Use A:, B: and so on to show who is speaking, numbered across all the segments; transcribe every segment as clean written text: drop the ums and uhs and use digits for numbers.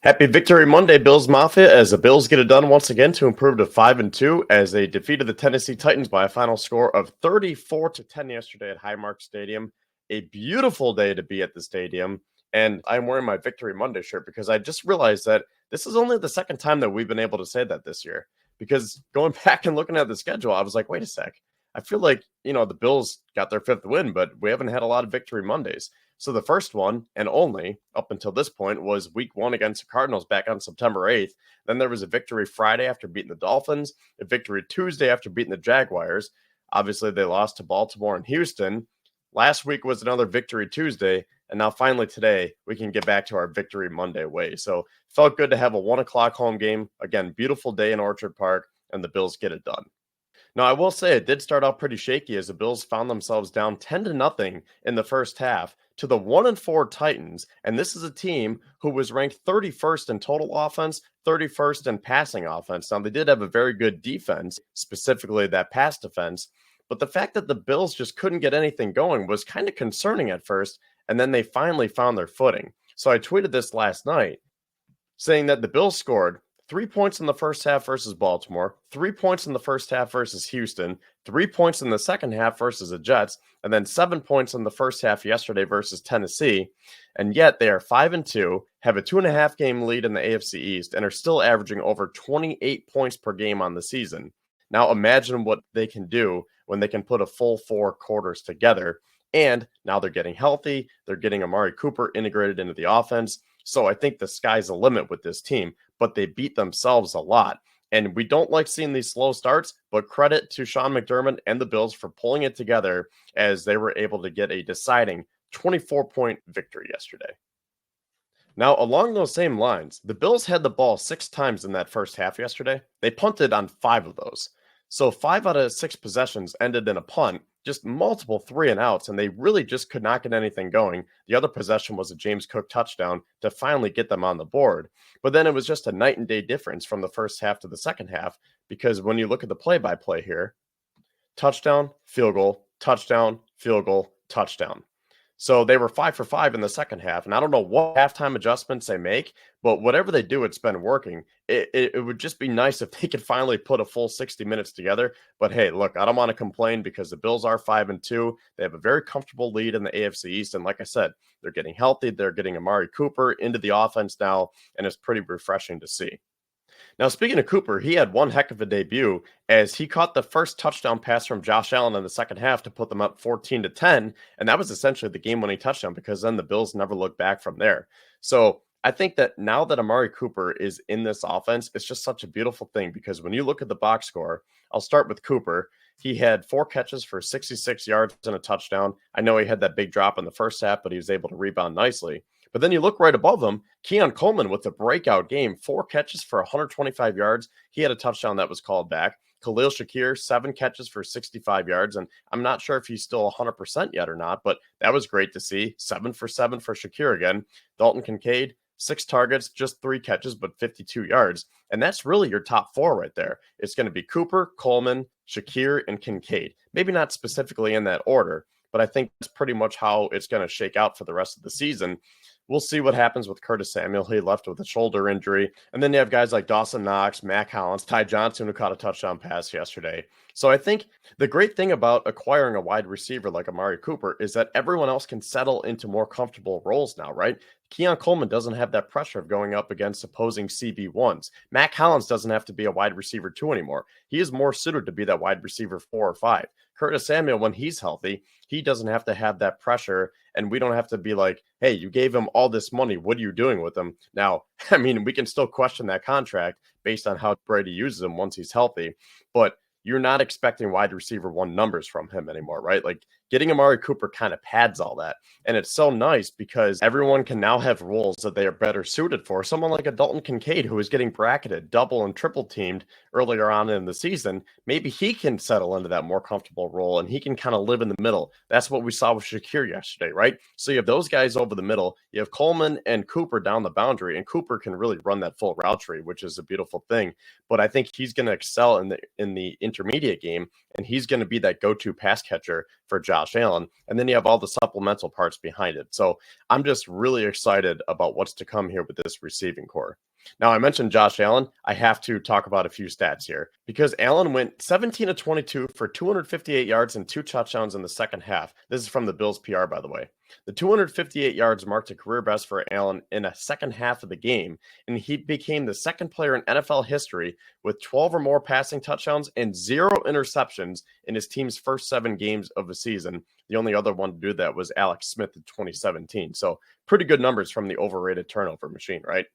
A: Happy Victory Monday, Bills Mafia, as the Bills get it done once again to improve to 5-2 as they defeated the Tennessee Titans by a final score of 34-10 yesterday at Highmark Stadium. A beautiful day to be at the stadium, and I'm wearing my Victory Monday shirt because I just realized that this is only the second time that we've been able to say that this year. Because going back and looking at the schedule, I was like, wait a sec. I feel like, the Bills got their fifth win, but we haven't had a lot of Victory Mondays. So the first one, and only up until this point, was week 1 against the Cardinals back on September 8th. Then there was a victory Friday after beating the Dolphins, a victory Tuesday after beating the Jaguars. Obviously, they lost to Baltimore and Houston. Last week was another victory Tuesday, and now finally today, we can get back to our Victory Monday way. So felt good to have a 1 o'clock home game. Again, beautiful day in Orchard Park, and the Bills get it done. Now, I will say it did start out pretty shaky as the Bills found themselves down 10-0 in the first half to the 1-4 Titans. And this is a team who was ranked 31st in total offense, 31st in passing offense. Now, they did have a very good defense, specifically that pass defense. But the fact that the Bills just couldn't get anything going was kind of concerning at first. And then they finally found their footing. So I tweeted this last night saying that the Bills scored 3 points in the first half versus Baltimore, 3 points in the first half versus Houston, 3 points in the second half versus the Jets, and then 7 points in the first half yesterday versus Tennessee. And yet they are 5-2, have a 2.5 game lead in the AFC East, and are still averaging over 28 points per game on the season. Now imagine what they can do when they can put a full 4 quarters together. And now they're getting healthy. They're getting Amari Cooper integrated into the offense. So I think the sky's the limit with this team, but they beat themselves a lot. And we don't like seeing these slow starts, but credit to Sean McDermott and the Bills for pulling it together as they were able to get a deciding 24-point victory yesterday. Now, along those same lines, the Bills had the ball 6 times in that first half yesterday. They punted on 5 of those. So 5 out of 6 possessions ended in a punt, just multiple 3-and-outs, and they really just could not get anything going. The other possession was a James Cook touchdown to finally get them on the board. But then it was just a night and day difference from the first half to the second half, because when you look at the play-by-play here, touchdown, field goal, touchdown, field goal, touchdown. So they were 5 for 5 in the second half. And I don't know what halftime adjustments they make, but whatever they do, it's been working. It would just be nice if they could finally put a full 60 minutes together. But hey, look, I don't want to complain because the Bills are 5-2. They have a very comfortable lead in the AFC East. And like I said, they're getting healthy. They're getting Amari Cooper into the offense now, and it's pretty refreshing to see. Now, speaking of Cooper, he had one heck of a debut as he caught the first touchdown pass from Josh Allen in the second half to put them up 14-10. And that was essentially the game-winning touchdown because then the Bills never looked back from there. So I think that now that Amari Cooper is in this offense, it's just such a beautiful thing because when you look at the box score, I'll start with Cooper. He had 4 catches for 66 yards and a touchdown. I know he had that big drop in the first half, but he was able to rebound nicely. But then you look right above them, Keon Coleman with the breakout game, 4 catches for 125 yards. He had a touchdown that was called back. Khalil Shakir, 7 catches for 65 yards. And I'm not sure if he's still 100% yet or not, but that was great to see. 7 for 7 for Shakir again. Dalton Kincaid, 6 targets, just 3 catches, but 52 yards. And that's really your top 4 right there. It's going to be Cooper, Coleman, Shakir, and Kincaid. Maybe not specifically in that order, but I think that's pretty much how it's going to shake out for the rest of the season. We'll see what happens with Curtis Samuel. He left with a shoulder injury. And then you have guys like Dawson Knox, Mac Hollins, Ty Johnson, who caught a touchdown pass yesterday. So I think the great thing about acquiring a wide receiver like Amari Cooper is that everyone else can settle into more comfortable roles now, right? Keon Coleman doesn't have that pressure of going up against opposing CB1s. Mac Hollins doesn't have to be a wide receiver 2 anymore. He is more suited to be that wide receiver 4 or 5. Curtis Samuel, when he's healthy, he doesn't have to have that pressure, and we don't have to be like, hey, you gave him all this money. What are you doing with him? Now, I mean, we can still question that contract based on how Brady uses him once he's healthy, but you're not expecting wide receiver 1 numbers from him anymore, right? Like getting Amari Cooper kind of pads all that. And it's so nice because everyone can now have roles that they are better suited for. Someone like a Dalton Kincaid, who is getting bracketed, double and triple teamed earlier on in the season, maybe he can settle into that more comfortable role and he can kind of live in the middle. That's what we saw with Shakir yesterday, right? So you have those guys over the middle. You have Coleman and Cooper down the boundary, and Cooper can really run that full route tree, which is a beautiful thing. But I think he's going to excel in the intermediate game, and he's going to be that go-to pass catcher for Josh Josh Allen, and then you have all the supplemental parts behind it. So I'm just really excited about what's to come here with this receiving core. Now, I mentioned Josh Allen. I have to talk about a few stats here because Allen went 17 of 22 for 258 yards and 2 touchdowns in the second half. This is from the Bills PR, by the way. The 258 yards marked a career best for Allen in a second half of the game, and he became the second player in NFL history with 12 or more passing touchdowns and 0 interceptions in his team's first 7 games of the season. The only other one to do that was Alex Smith in 2017. So pretty good numbers from the overrated turnover machine, right?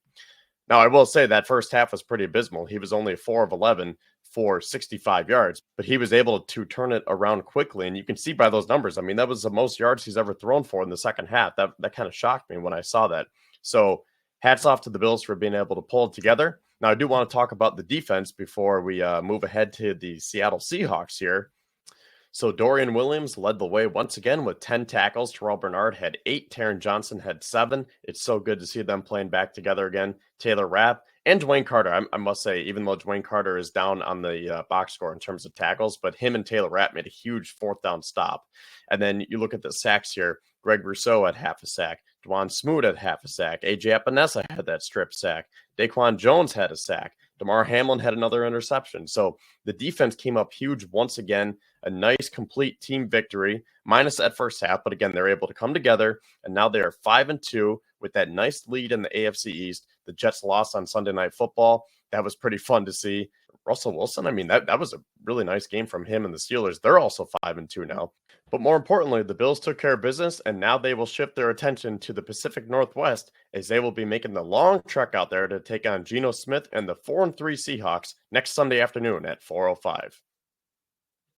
A: Now, I will say that first half was pretty abysmal. He was only 4 of 11 for 65 yards, but he was able to turn it around quickly. And you can see by those numbers, I mean, that was the most yards he's ever thrown for in the second half. That kind of shocked me when I saw that. So hats off to the Bills for being able to pull it together. Now, I do want to talk about the defense before we move ahead to the Seattle Seahawks here. So Dorian Williams led the way once again with 10 tackles. Terrell Bernard had 8. Taron Johnson had 7. It's so good to see them playing back together again. Taylor Rapp and Dwayne Carter. I must say, even though Dwayne Carter is down on the box score in terms of tackles, but him and Taylor Rapp made a huge fourth down stop. And then you look at the sacks here. Greg Rousseau had half a sack. Dwan Smoot had half a sack. A.J. Epinesa had that strip sack. Daquan Jones had a sack. DeMar Hamlin had another interception. So the defense came up huge once again. A nice, complete team victory, minus that first half. But again, they're able to come together, and now they are 5-2 with that nice lead in the AFC East. The Jets lost on Sunday Night Football. That was pretty fun to see. Russell Wilson, I mean, that was a really nice game from him and the Steelers. They're also 5-2 now. But more importantly, the Bills took care of business, and now they will shift their attention to the Pacific Northwest as they will be making the long trek out there to take on Geno Smith and the 4-3 Seahawks next Sunday afternoon at 4:05.